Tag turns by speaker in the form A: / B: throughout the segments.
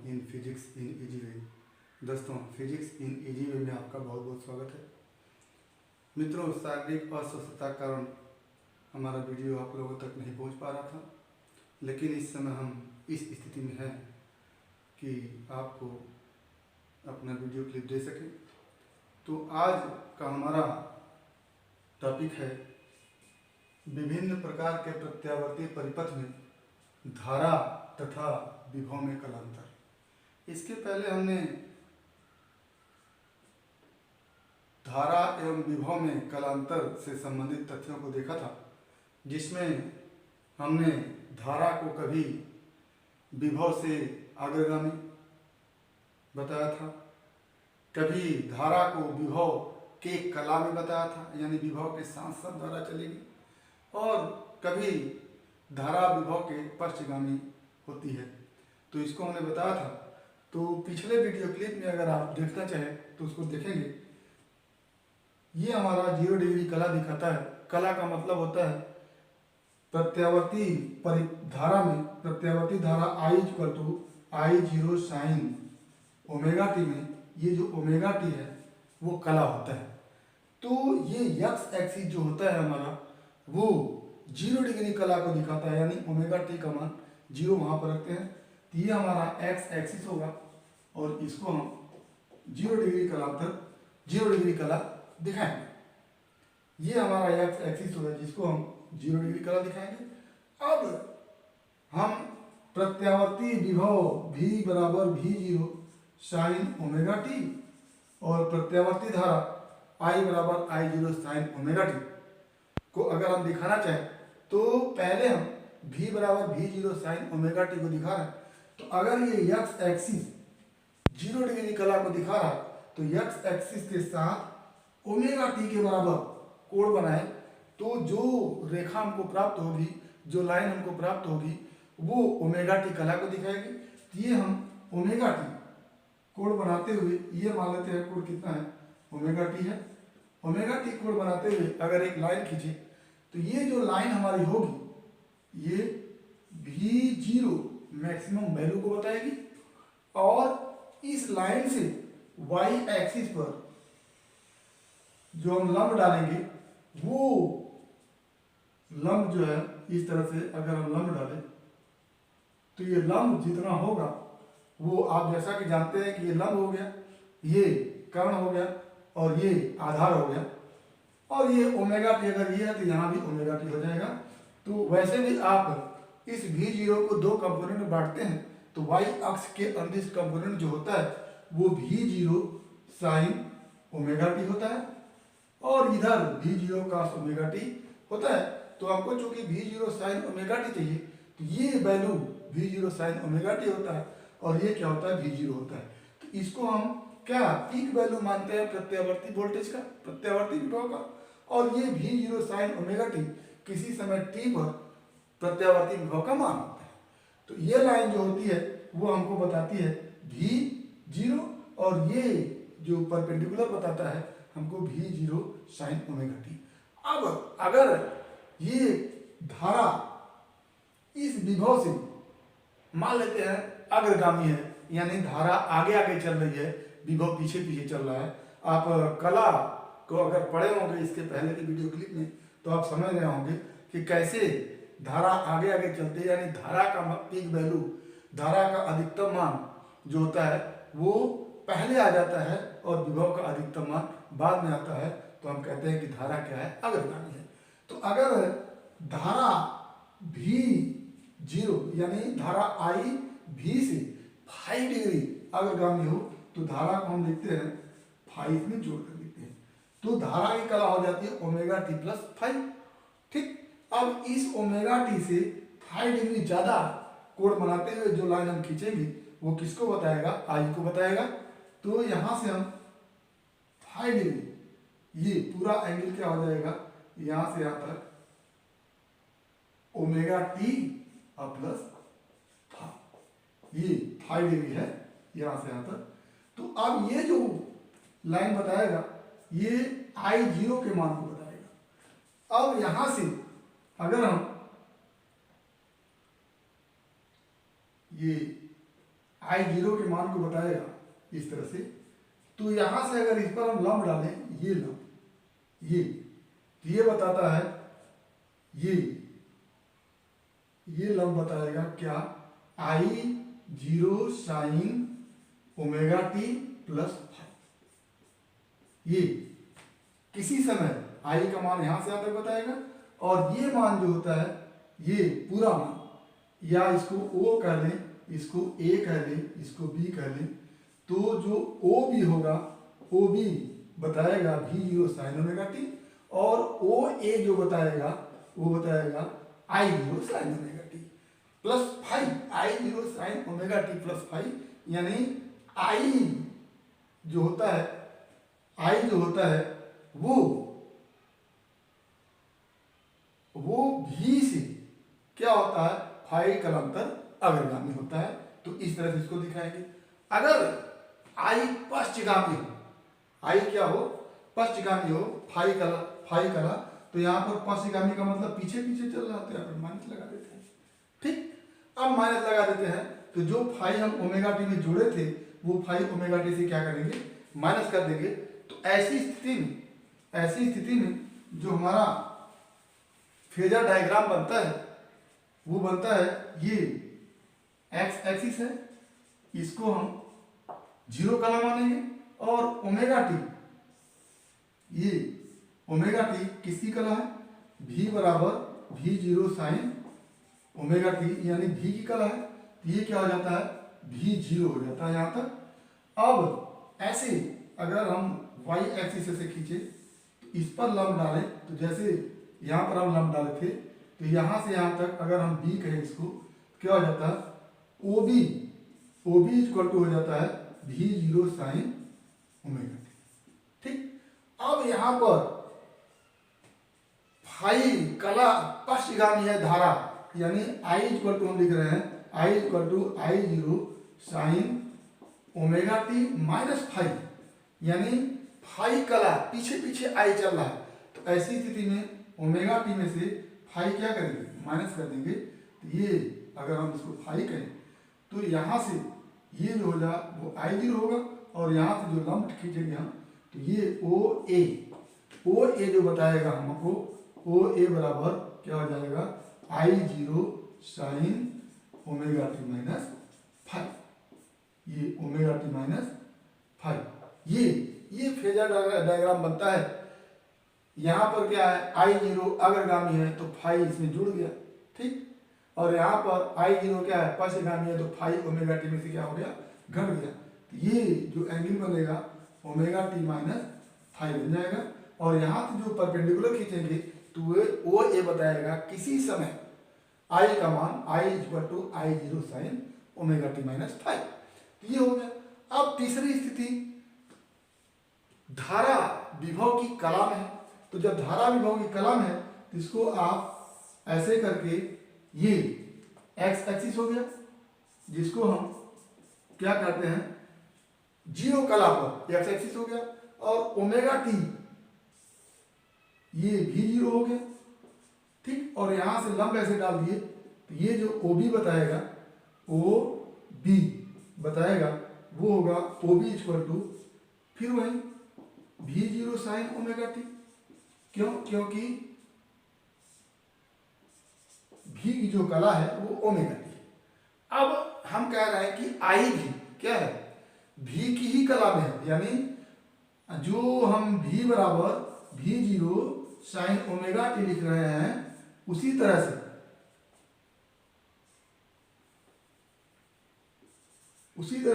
A: In physics in easy way. दोस्तों, physics in easy way में आपका बहुत बहुत स्वागत है। मित्रों, शारीरिक अस्वस्थता के कारण हमारा वीडियो आप लोगों तक नहीं पहुंच पा रहा था, लेकिन इस समय हम इस स्थिति में हैं कि आपको अपना वीडियो क्लिप दे सकें। तो आज का हमारा टॉपिक है विभिन्न प्रकार के प्रत्यावर्ती परिपथ में धारा तथा विभव में कलांतर। इसके पहले हमने धारा एवं विभव में कलांतर से संबंधित तथ्यों को देखा था, जिसमें हमने धारा को कभी विभव से अग्रगामी बताया था, कभी धारा को विभव के कला में बताया था, यानी विभव के साथ साथ धारा चलेगी, और कभी धारा विभव के पक्षगामी होती है। तो इसको हमने बताया था। तो पिछले वीडियो क्लिप में अगर आप देखना चाहें तो उसको देखेंगे। ये हमारा 0 डिग्री कला दिखाता है। कला का मतलब होता है प्रत्यावर्ती धारा में प्रत्यावर्ती धारा I=I0 साइन ओमेगा टी में ये जो ओमेगा टी है वो कला होता है। तो ये एक्स एक्सिस जो होता है हमारा वो 0 डिग्री कला को दिखाता है, यानी ओमेगा टी का मान 0 वहाँ पर रखते हैं। तो ये हमारा एक्स एक्सिस होगा और इसको हम 0 डिग्री कला दिखाएंगे। ये हमारा एक्स एक्सिस होगा जिसको हम 0 डिग्री कला दिखाएंगे। अब हम प्रत्यावर्ती विभव V=V0 साइन ओमेगा टी और प्रत्यावर्ती धारा I=I0 साइन ओमेगा टी को अगर हम दिखाना चाहें तो पहले हम V=V0 साइन ओमेगा टी को दिखा रहे हैं। तो अगर ये एक्स एक्सिस 0 डिग्री कला को दिखा रहा है तो एक्स एक्सिस के साथ ओमेगा टी के बराबर कोण बनाए तो जो रेखा हमको प्राप्त होगी, जो लाइन हमको प्राप्त होगी वो ओमेगा टी कला को दिखाएगी। तो ये हम ओमेगा टी कोण बनाते हुए ये मान लेते हैं कोण कितना है, ओमेगा टी है। ओमेगा टी कोण बनाते हुए अगर एक लाइन खींचे तो ये जो लाइन हमारी होगी ये V0 मैक्सिमम वैल्यू को बताएगी और इस लाइन से y एक्सिस पर जो हम लंब डालेंगे वो लंब जो है इस तरह से अगर हम लंब डालें तो ये लंब जितना होगा वो आप जैसा कि जानते हैं कि ये लंब हो गया, ये कर्ण हो गया और ये आधार हो गया, और ये ओमेगा टी अगर ये है तो यहाँ भी ओमेगा टी हो जाएगा। तो वैसे भी आप इस V0 को 2 कंपोनेंट में बांटते हैं तो y अक्ष के अंदिश कंपोनेंट जो होता है वो V0 साइन ओमेगा टी होता है और इधर V0 cos ओमेगा टी होता है। तो आपको चूंकि V0 साइन ओमेगा टी चाहिए तो ये value V0 sine omega T होता है और ये क्या होता है, V0 होता है। तो इसको हम क्या पीक वैल्यू मानते हैं प्रत्यावर्ती वोल्टेज का, प्रत्यावर्ती विभव का, और ये V0 साइन ओमेगा टी किसी समय t पर प्रत्यावर्ती विभव का मान होता है। तो ये लाइन जो होती है वो हमको बताती है V0 और ये जो परपेंडिकुलर बताता है हमको V0 साइन ओमेगा टी। अब अगर ये धारा इस विभव से मान लेते हैं अग्रगामी है, यानी धारा आगे आगे चल रही है, विभव पीछे पीछे चल रहा है। आप कला को अगर पढ़े होंगे इसके पहले की वीडियो क्लिप में तो आप समझ रहे होंगे कि कैसे धारा आगे आगे चलती है, यानी धारा का पीक वैल्यू, धारा का अधिकतम मान जो होता है वो पहले आ जाता है और विभव का अधिकतम मान बाद में आता है। तो हम कहते हैं कि धारा क्या है, अग्रगामी है। तो अगर धारा V0 यानी धारा I V से 5 डिग्री अग्रगामी हो तो धारा को हम लिखते हैं 5 में जोड़ कर लिखते हैं। तो धारा की कला हो जाती है ओमेगा टी प्लस 5। ठीक, अब इस ओमेगा टी से 5 डिग्री ज्यादा कोण बनाते हुए जो लाइन हम खींचेंगे वो किसको बताएगा, I को बताएगा। तो यहां से हम 5 डिग्री ये पूरा एंगल क्या हो जाएगा, यहां से यहां तक ओमेगा टी प्लस 5, ये 5 डिग्री है यहां से यहां तक। तो अब ये जो लाइन बताएगा ये I0 के मान को बताएगा। अब यहां से अगर हम ये आई जीरो के मान को बताएगा इस तरह से। तो यहां से अगर इस पर हम लंब डालें, ये लंब, ये तो ये बताता है, ये लंब बताएगा क्या, I zero sine omega t plus five. ये किसी समय आई का मान यहां से यहां तक बताएगा, और ये मान जो होता है, ये पूरा मान, या इसको ओ कह लें, इसको ए कह लें, इसको बी कह लें, तो जो ओ बी होगा, ओ बी बताएगा भी जीरो साइन ओमेगा टी, और ओ ए जो बताएगा वो बताएगा I zero sine omega t plus five, I zero sine omega t plus five, यानी आई जो होता है, आई जो होता है वो भी से क्या होता है, फाइव कलांतर अग्रगामी होता है। तो इस तरह से इसको दिखाएंगे। अगर आई पश्चगामी हो, आई क्या हो, पश्चगामी हो, फाइव कला, तो यहाँ पर पश्चगामी का मतलब पीछे पीछे चल रहा है, तो यहाँ पर माइनस लगा देते हैं। ठीक, अब माइनस लगा देते हैं, तो जो फाइव हम ओमेगा टी में जोड़े थे वो फाइव ओमेगा टी से क्या करेंगे, माइनस कर देंगे। तो ऐसी स्थिति में जो हमारा फेजर डायग्राम बनता है वो बनता है, ये एक्स एक्सिस है, इसको हम जीरो कला मानेंगे, और ओमेगा टी, ये ओमेगा टी किसकी कला है, भी बराबर भी जीरो साइन ओमेगा टी, यानी भी की कला है। तो ये क्या हो जाता है, भी जीरो हो जाता है यहाँ तक। अब ऐसे अगर हम वाई एक्सिस से खींचे, तो इस पर लंब डालें, तो जैसे यहाँ पर हम लंब डाले थे, तो यहाँ से यहाँ तक अगर हम बी कहें इसको, क्या हो जाता है, ओ बी इक्वल टू हो जाता है भी जीरो साइन ओमेगा टी। ठीक, अब यहाँ पर फाइव कला पश्चगामी है धारा, यानी आई इक्वल टू हम लिख रहे हैं, I equal to I zero sine omega t minus five, यानी फाइव कला पीछे पीछे आई चल रहा है। तो ऐसी स्थिति में ओमेगा टी में से फाइव क्या करेंगे, माइनस कर देंगे। तो ये अगर हम इसको फाइव करें, तो यहाँ से ये जो होगा वो आई जीरो होगा, और यहाँ से जो लंब खींचेंगे हम, तो ये ओ ए जो बताएगा हमको, ओ ए बराबर क्या हो जाएगा, I zero sine omega t minus five, ये ओमेगा टी माइनस फाइव, ये फेजर डायग्राम बनता है। यहाँ पर क्या है, आई जीरो अग्रगामी है, तो फाइव इसमें जुड़ गया। ठीक, और यहाँ पर आई जीरो क्या है, पश्चगामी है, तो फाइव ओमेगा टी में से क्या हो गया, घट गया। तो ये जो एंगल बनेगा ओमेगा टी माइनस फाइव बन जाएगा, और यहाँ से जो परपेंडिकुलर खींचेंगे तो वो ए बताएगा किसी समय आई का मान, I equal to I zero sine omega t minus five. तो ये हो गया। अब तीसरी स्थिति धारा विभव की कला में है। तो जब धारा विभव की कला में है, तो इसको आप ऐसे करके, ये एक्स एक्सिस हो गया, जिसको हम क्या कहते हैं, जीरो कला पर एक्स एक्सिस हो गया, और ओमेगा टी ये भी जीरो हो गया। ठीक, और यहां से लंब ऐसे डाल दिए, तो ये जो ओ बी बताएगा, ओ बी बताएगा वो होगा ओ बी इक्वल टू फिर वही भी जीरो साइन ओमेगा टी। क्यों, क्योंकि भी की जो कला है वो ओमेगा टी है। अब हम कह रहे हैं कि आई भी क्या है, भी की ही कला में है, यानी जो हम भी बराबर भी जीरो साइन ओमेगा टी लिख रहे हैं, उसी तरह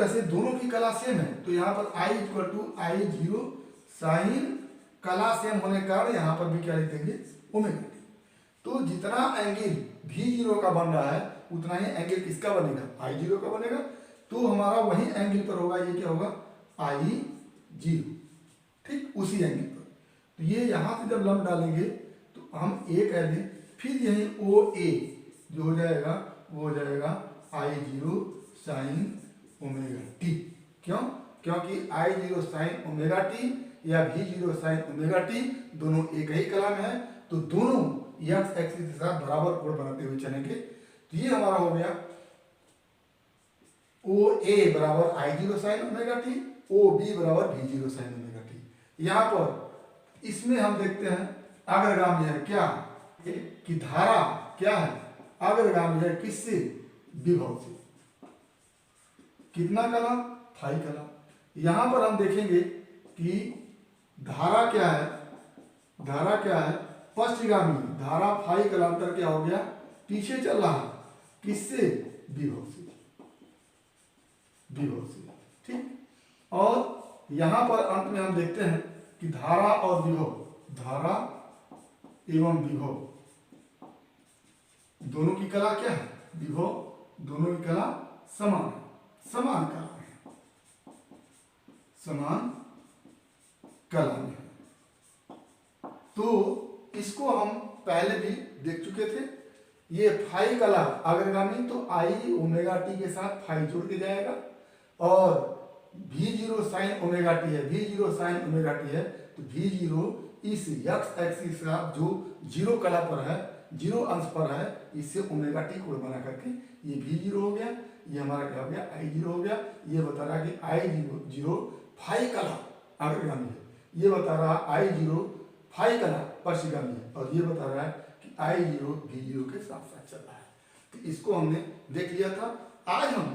A: से दोनों की कला सेम है। तो यहाँ पर I equal to I zero sine, कला सेम होने के कारण यहाँ पर भी क्या लिख देंगे, ओमेगा टी। तो जितना एंगल भी जीरो का बन रहा है, उतना ही एंगल किसका बनेगा, आई जीरो का बनेगा। तो हमारा वही एंगल पर होगा, ये क्या होगा, आई जीरो। ठीक, उसी एंगल पर। तो ये यहाँ से जब लंब डालेंगे, तो हम ए कह दें, फिर यही ओ ए जो हो जाएगा वो हो जाएगा I zero sine omega T. क्यों, क्योंकि आई जीरो साइन ओमेगा टी या भी जीरो साइन ओमेगा टी दोनों एक ही कला में है। तो दोनों एक्स एक्सिस के साथ बराबर कोण बनाते हुए चलेंगे। तो ये हमारा हो गया ओ ए बराबर I zero sine omega t, O B बराबर भी जीरो साइन ओमेगा टी। यहाँ पर इसमें हम देखते हैं अग्रगामी है क्या कि धारा क्या है, अग्रगामी है किससे, विभव से। कितना कला, फाई कला। यहां पर हम देखेंगे कि धारा क्या है, धारा क्या है, पश्चिगामी धारा फाई कलांतर क्या हो गया, पीछे चल रहा है, किससे, विभव से, विभव से। ठीक। और यहां पर अंत में हम देखते हैं कि धारा और विभव, धारा एवं विभव दोनों की कला क्या है, विभव दोनों की कला समान है, समान कला है, समान कला में है। तो इसको हम पहले भी देख चुके थे। ये फाई कला अग्रगामी तो आई ओमेगा टी के साथ फाई जोड़ के जाएगा, और भी जीरो साइन ओमेगा टी है, भी जीरो साइन ओमेगा टी है, तो भी जीरो इस यक्स एक्सिस का जो जीरो कला पर है, जीरो अंश पर है, इससे ओमेगा टी कोण बना करके ये भी जीरो हो गया, ये हमारा क्या हो गया, आई जीरो हो गया। ये बता रहा है कि आई जीरो फाई कला अग्रगामी है, ये बता रहा है आई जीरो फाई कला पश्चिगामी है, और ये बता रहा है कि आई जीरो भी जीरो के साथ साथ चल रहा है। तो इसको हमने देख लिया था। आज हम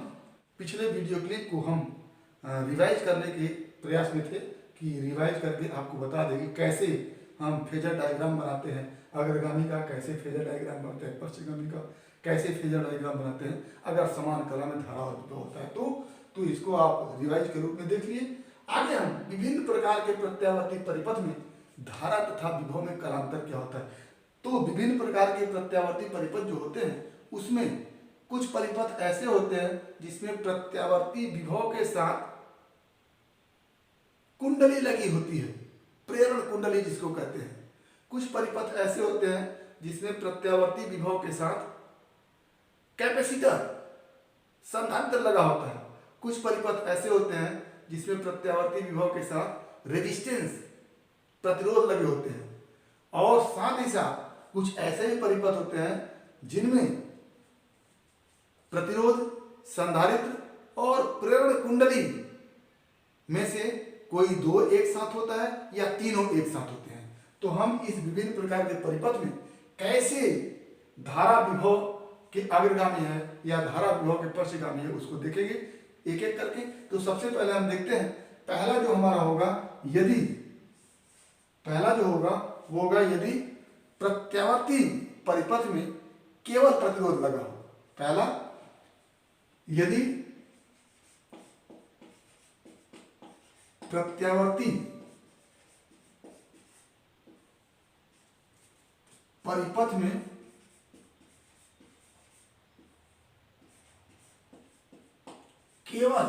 A: पिछले वीडियो क्लिप को हम रिवाइज करने के प्रयास में थे कि रिवाइज करके आपको बता देंगे कैसे हम फेजर डायग्राम बनाते हैं, अग्रगामी का कैसे फेजर डायग्राम बनाते हैं, पश्चिगामी का कैसे फेजर डायग्राम बनाते हैं, अगर समान कला में धारा और विभव होता है तो इसको आप रिवाइज के रूप में देख लिए। आगे हम विभिन्न प्रकार के प्रत्यावर्ती परिपथ में धारा तथा विभव में कलांतर क्या होता है। तो विभिन्न प्रकार के प्रत्यावर्ती परिपथ जो होते हैं उसमें कुछ परिपथ ऐसे होते हैं जिसमें प्रत्यावर्ती विभव के साथ कुंडली लगी होती है, प्रेरण कुंडली जिसको कहते हैं। कुछ परिपथ ऐसे होते हैं जिसमें प्रत्यावर्ती विभव के साथ कैपेसिटर संधारित्र लगा होता है। कुछ परिपथ ऐसे होते हैं जिसमें प्रत्यावर्ती विभव के साथ रेजिस्टेंस प्रतिरोध लगे होते हैं, और साथ ही साथ कुछ ऐसे भी परिपथ होते हैं जिनमें प्रतिरोध, संधारित्र और प्रेरण कुंडली में से कोई दो एक साथ होता है या तीनों एक साथ होते हैं। तो हम इस विभिन्न प्रकार के परिपथ में कैसे धारा विभव के अग्रगामी है या धारा विभव के पश्चिगामी है उसको देखेंगे एक एक करके। तो सबसे पहले हम देखते हैं, पहला जो हमारा होगा, यदि पहला जो होगा वो होगा यदि प्रत्यावर्ती परिपथ में केवल प्रतिरोध लगा हो। पहला, यदि प्रत्यावर्ती परिपथ में केवल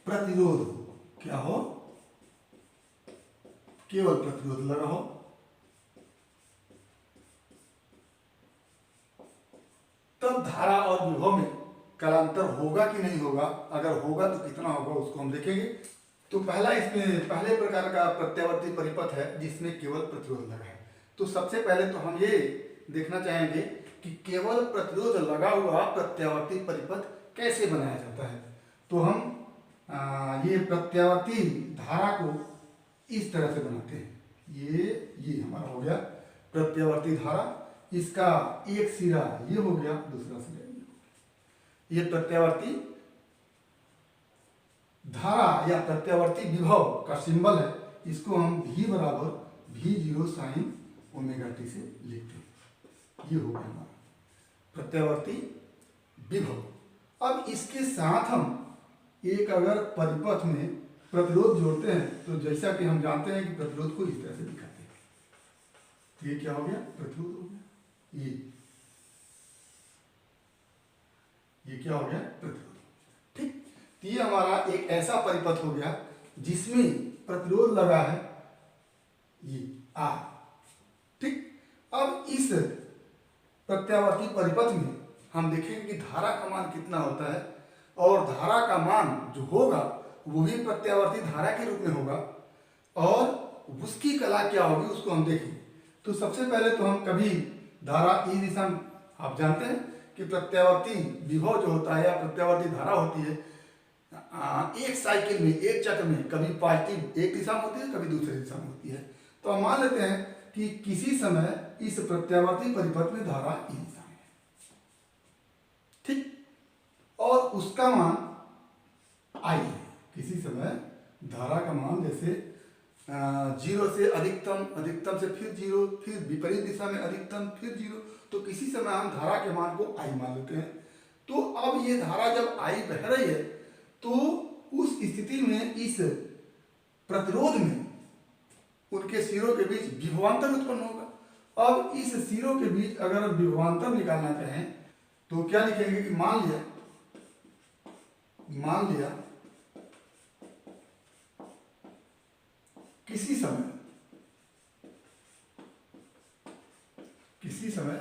A: प्रतिरोध हो, क्या हो, केवल प्रतिरोध लगा हो, तब धारा और विभव में कलांतर होगा कि नहीं होगा, अगर होगा तो कितना होगा उसको हम देखेंगे। तो पहला इसमें पहले प्रकार का प्रत्यावर्ती परिपथ है जिसमें केवल प्रतिरोध लगा है। तो सबसे पहले तो हम ये देखना चाहेंगे कि केवल प्रतिरोध लगा हुआ प्रत्यावर्ती परिपथ कैसे बनाया जाता है। तो हम ये प्रत्यावर्ती धारा को इस तरह से बनाते हैं। ये हमारा हो गया प्रत्यावर्ती धारा, इसका एक सिरा ये हो गया, दूसरा सिरा ये प्रत्यावर्ती धारा या प्रत्यावर्ती विभव का सिंबल है। इसको हम भी बराबर भी जीरो साइन ओमेगा टी से लिखते हैं। ये हो गया हमारा प्रत्यावर्ती विभव। अब इसके साथ हम एक अगर परिपथ में प्रतिरोध जोड़ते हैं तो जैसा कि हम जानते हैं कि प्रतिरोध को इस तरह से दिखाते हैं। तो ये क्या हो गया, प्रतिरोध हो गया। ये क्या हो गया, प्रतिरोध। ठीक, तो ये हमारा एक ऐसा परिपथ हो गया जिसमें प्रतिरोध लगा है, ये आर। ठीक, अब इस प्रत्यावर्ती परिपथ में हम देखेंगे कि धारा का मान कितना होता है, और धारा का मान जो होगा वो भी प्रत्यावर्ती धारा के रूप में होगा, और उसकी कला क्या होगी उसको हम देखेंगे। तो सबसे पहले तो हम कभी धारा इस दिशा में, आप जानते हैं कि प्रत्यावर्ती विभव जो होता है या प्रत्यावर्ती धारा होती है एक साइकिल में, एक चक्र में कभी पॉजिटिव एक दिशा में होती है, कभी दूसरी दिशा में होती है। तो हम मान लेते हैं कि किसी समय इस प्रत्यावर्ती परिपथ में धारा इस दिशा में है, ठीक, और उसका मान आई है। किसी समय धारा का मान जैसे 0 से अधिकतम, अधिकतम से फिर 0, फिर विपरीत दिशा में अधिकतम, फिर 0, तो किसी समय हम धारा के मान को आई मान लेते हैं। तो अब ये धारा जब आई बह रही है तो उस स्थिति में इस प्रतिरोध में उनके सिरों के बीच विभवांतर उत्पन्न होगा। अब इस सिरों के बीच अगर विभवांतर निकालना चाहें तो क्या लिखेंगे कि मान लिया किसी समय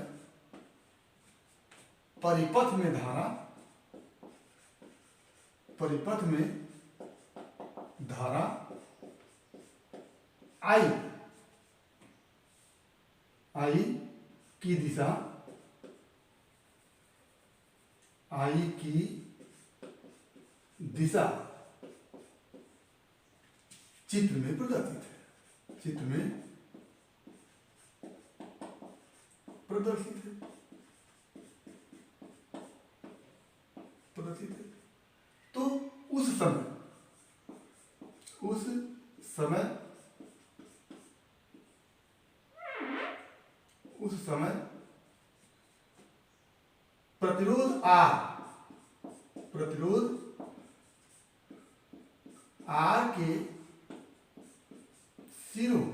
A: परिपथ में धारा आई की दिशा चित्र में प्रदर्शित है। तो उस समय प्रतिरोध R के सिरों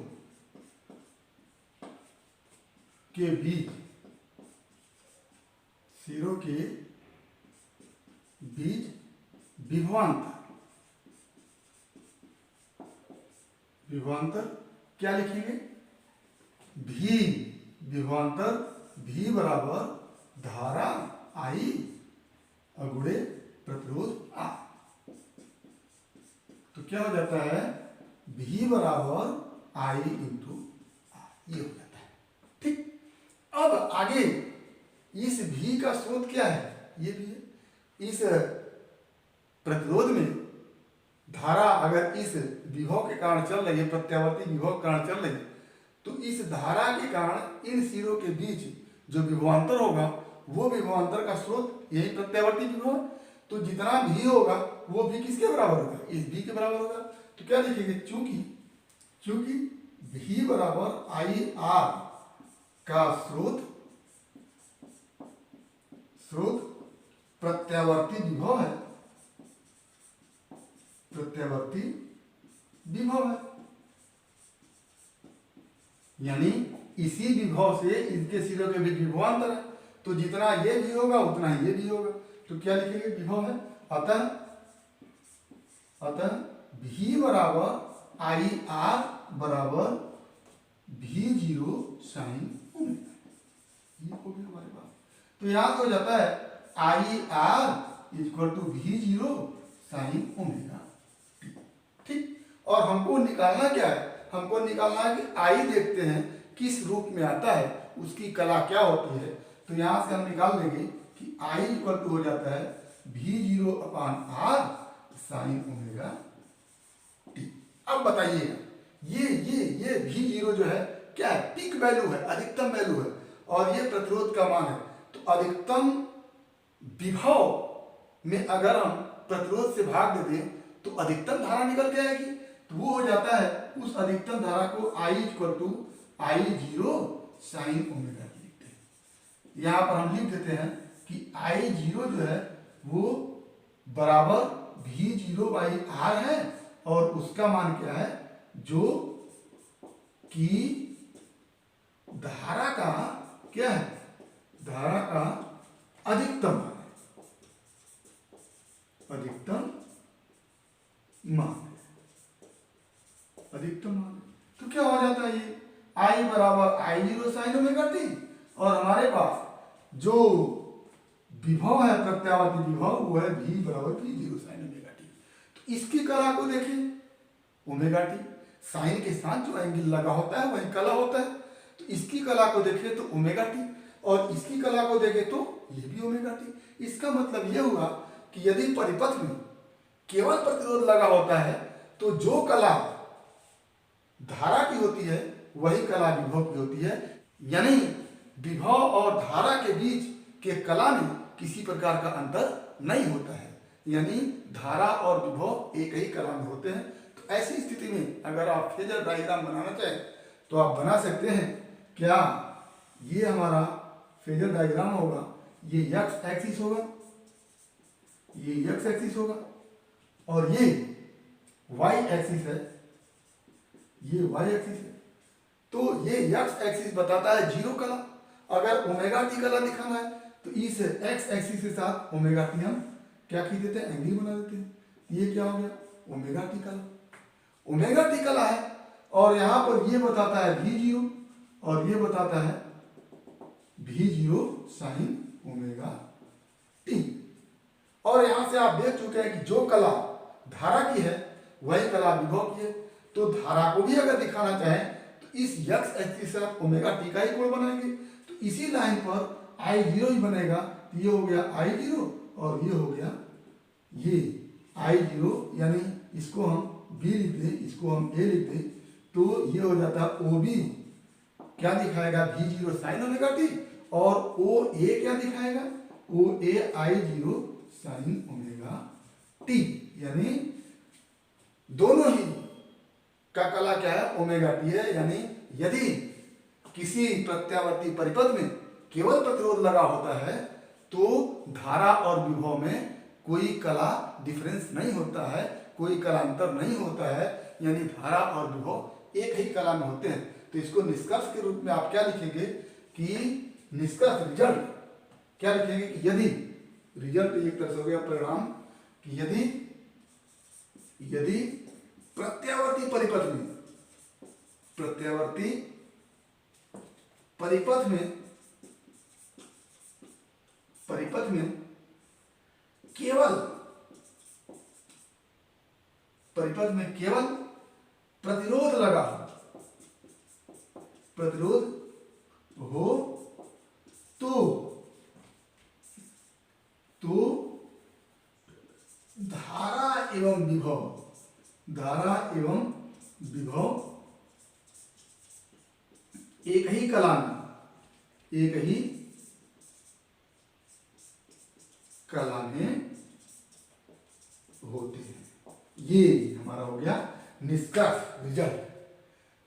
A: के बीच विभवांतर क्या लिखेंगे? विभवांतर V बराबर धारा I अगुणे प्रतिरोध R। तो क्या हो जाता है? V बराबर I इंटू R, ये हो जाता है, ठीक। अब आगे इस V का स्रोत क्या है? ये भी है। इस प्रतिरोध में धारा अगर इस विभव के कारण चल रही है, प्रत्यावर्ती विभव के कारण चल रही है, तो इस धारा के कारण इन सिरों के बीच जो विभवांतर होगा वो विभवांतर का स्रोत यही प्रत्यावर्ती विभव। तो जितना भी होगा वो भी किसके बराबर होगा? इस V के बराबर होगा। तो क्या लिखेंगे? चूंकि V बराबर आई आर का स्रोत प्रत्यावर्ती विभव है, यानी इसी विभव से इनके सिरों के बीच विभवांतर है, तो जितना ये भी होगा उतना ही ये भी होगा। तो क्या लिखेंगे? विभव है, अतः V बराबर आई आर बराबर V0 साइन ओमेगा, ये हो गया हमारे पास। तो यहाँ हो जाता है I R equal to V0 sine omega, ठीक। और हमको निकालना क्या है? हमको निकालना है कि आई देखते हैं किस रूप में आता है, उसकी कला क्या होती है। तो यहाँ से हम निकाल लेंगे कि आई इक्वल टू हो जाता है V0 upon R sine omega T. अब बताइएगा ये V0 जो है क्या है? पीक वैल्यू है, अधिकतम वैल्यू है, और ये प्रतिरोध का मान है। तो अधिकतम विभव में अगर हम प्रतिरोध से भाग दे दें तो अधिकतम धारा निकल के आएगी। तो वो हो जाता है, उस अधिकतम धारा को I equal to I0 sine omega लिखते हैं। यहाँ पर हम लिख देते हैं कि I0 जो है वो बराबर V0 बाई R है, और उसका मान क्या है? जो कि धारा का क्या है? धारा का अधिकतम मान है, अधिकतम मान। तो क्या हो जाता है? ये I बराबर I0 साइन ओमेगा टी, और हमारे पास जो विभव है प्रत्यावर्ती विभव वो है V बराबर V0 साइन ओमेगा टी। तो इसकी कला को देखें, ओमेगा टी साइन के साथ जो एंगल लगा होता है वही कला होता है। तो इसकी कला को देखें तो ओमेगा टी, और इसकी कला को देखें तो ये भी ओमेगा टी। इसका मतलब ये हुआ कि यदि परिपथ में केवल प्रतिरोध लगा होता है तो जो कला धारा की होती है वही कला विभव की होती है, यानी विभव और धारा के बीच के कला में किसी प्रकार का अंतर नहीं होता है, यानी धारा और विभव एक ही कला में होते हैं। तो ऐसी स्थिति में अगर आप फेजर डायग्राम बनाना चाहें तो आप बना सकते हैं। क्या ये हमारा फेजर डायग्राम होगा, ये एक्स एक्सिस होगा, ये एक्स एक्सिस होगा और ये वाई एक्सिस है, ये वाई एक्सिस है। तो ये एक्स एक्सिस बताता है जीरो कला। अगर ओमेगा टी कला दिखाना है तो इस एक्स एक्सिस के साथ ओमेगा टी हम क्या खींच देते हैं, एंगल बना देते हैं। ये क्या हो गया, ओमेगा टी कला। ओमेगा टी कला है और यहां पर ये बताता है भी जीरो और ये बताता है भी जीरो साइन ओमेगा टी। और यहां से आप देख चुके हैं कि जो कला धारा की है वही कला विभव की है। तो धारा को भी अगर दिखाना चाहें तो इस एक्स एक्सिस के साथ ओमेगा टी का ही कोण बनाएंगे। तो इसी लाइन पर आई जीरो ही बनेगा। तो ये हो गया आई जीरो और ये हो गया ये आई जीरो, यानी इसको हम बी लिख दें, इसको हम ए लिख दें तो ये हो जाता है ओ बी क्या दिखाएगा, भी जीरो साइन ओमेगा टी, और ओ ए क्या दिखाएगा, ओ ए आई जीरो साइन ओमेगा टी, यानी दोनों ही का कला क्या है, ओमेगा टी है। यानी यदि किसी प्रत्यावर्ती परिपथ में केवल प्रतिरोध लगा होता है तो धारा और विभव में कोई कला डिफरेंस नहीं होता है, कोई कलांतर नहीं होता है, यानी धारा और विभव एक ही कला में होते हैं। तो इसको निष्कर्ष के रूप में आप क्या लिखेंगे कि निष्कर्ष रिजल्ट क्या लिखेंगे कि यदि रिजल्ट एक तरह से हो गया परिणाम कि यदि प्रत्यावर्ती परिपथ में केवल प्रतिरोध हो तो धारा एवं विभव एक ही कला में होते हैं। ये हमारा हो गया निष्कर्ष रिजल्ट।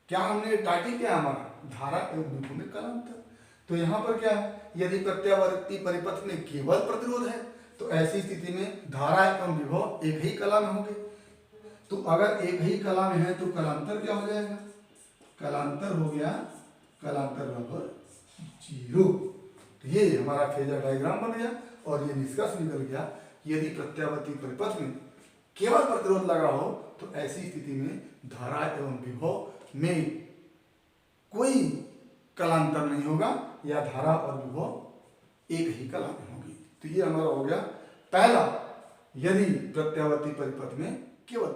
A: क्या हमने टाइटल क्या हमारा, धारा एवं विभव में कलांतर। तो यहां पर क्या है, यदि प्रत्यावर्ती परिपथ में केवल प्रतिरोध है तो ऐसी स्थिति में धारा एवं विभव एक ही कला में होंगे। तो अगर एक ही कला में है तो कलांतर क्या हो जाएगा, कलांतर हो गया, कलांतर बराबर जीरो। तो ये हमारा फेजर डायग्राम बन गया और ये निष्कर्ष निकल गया। यदि प्रत्यावर्ती परिपथ में केवल प्रतिरोध लगा हो तो ऐसी स्थिति में धारा एवं विभव में कोई कलांतर नहीं होगा या धारा और विभव एक ही कला में होगी। तो ये हमारा हो गया पहला, यदि प्रत्यावर्ती परिपथ में केवल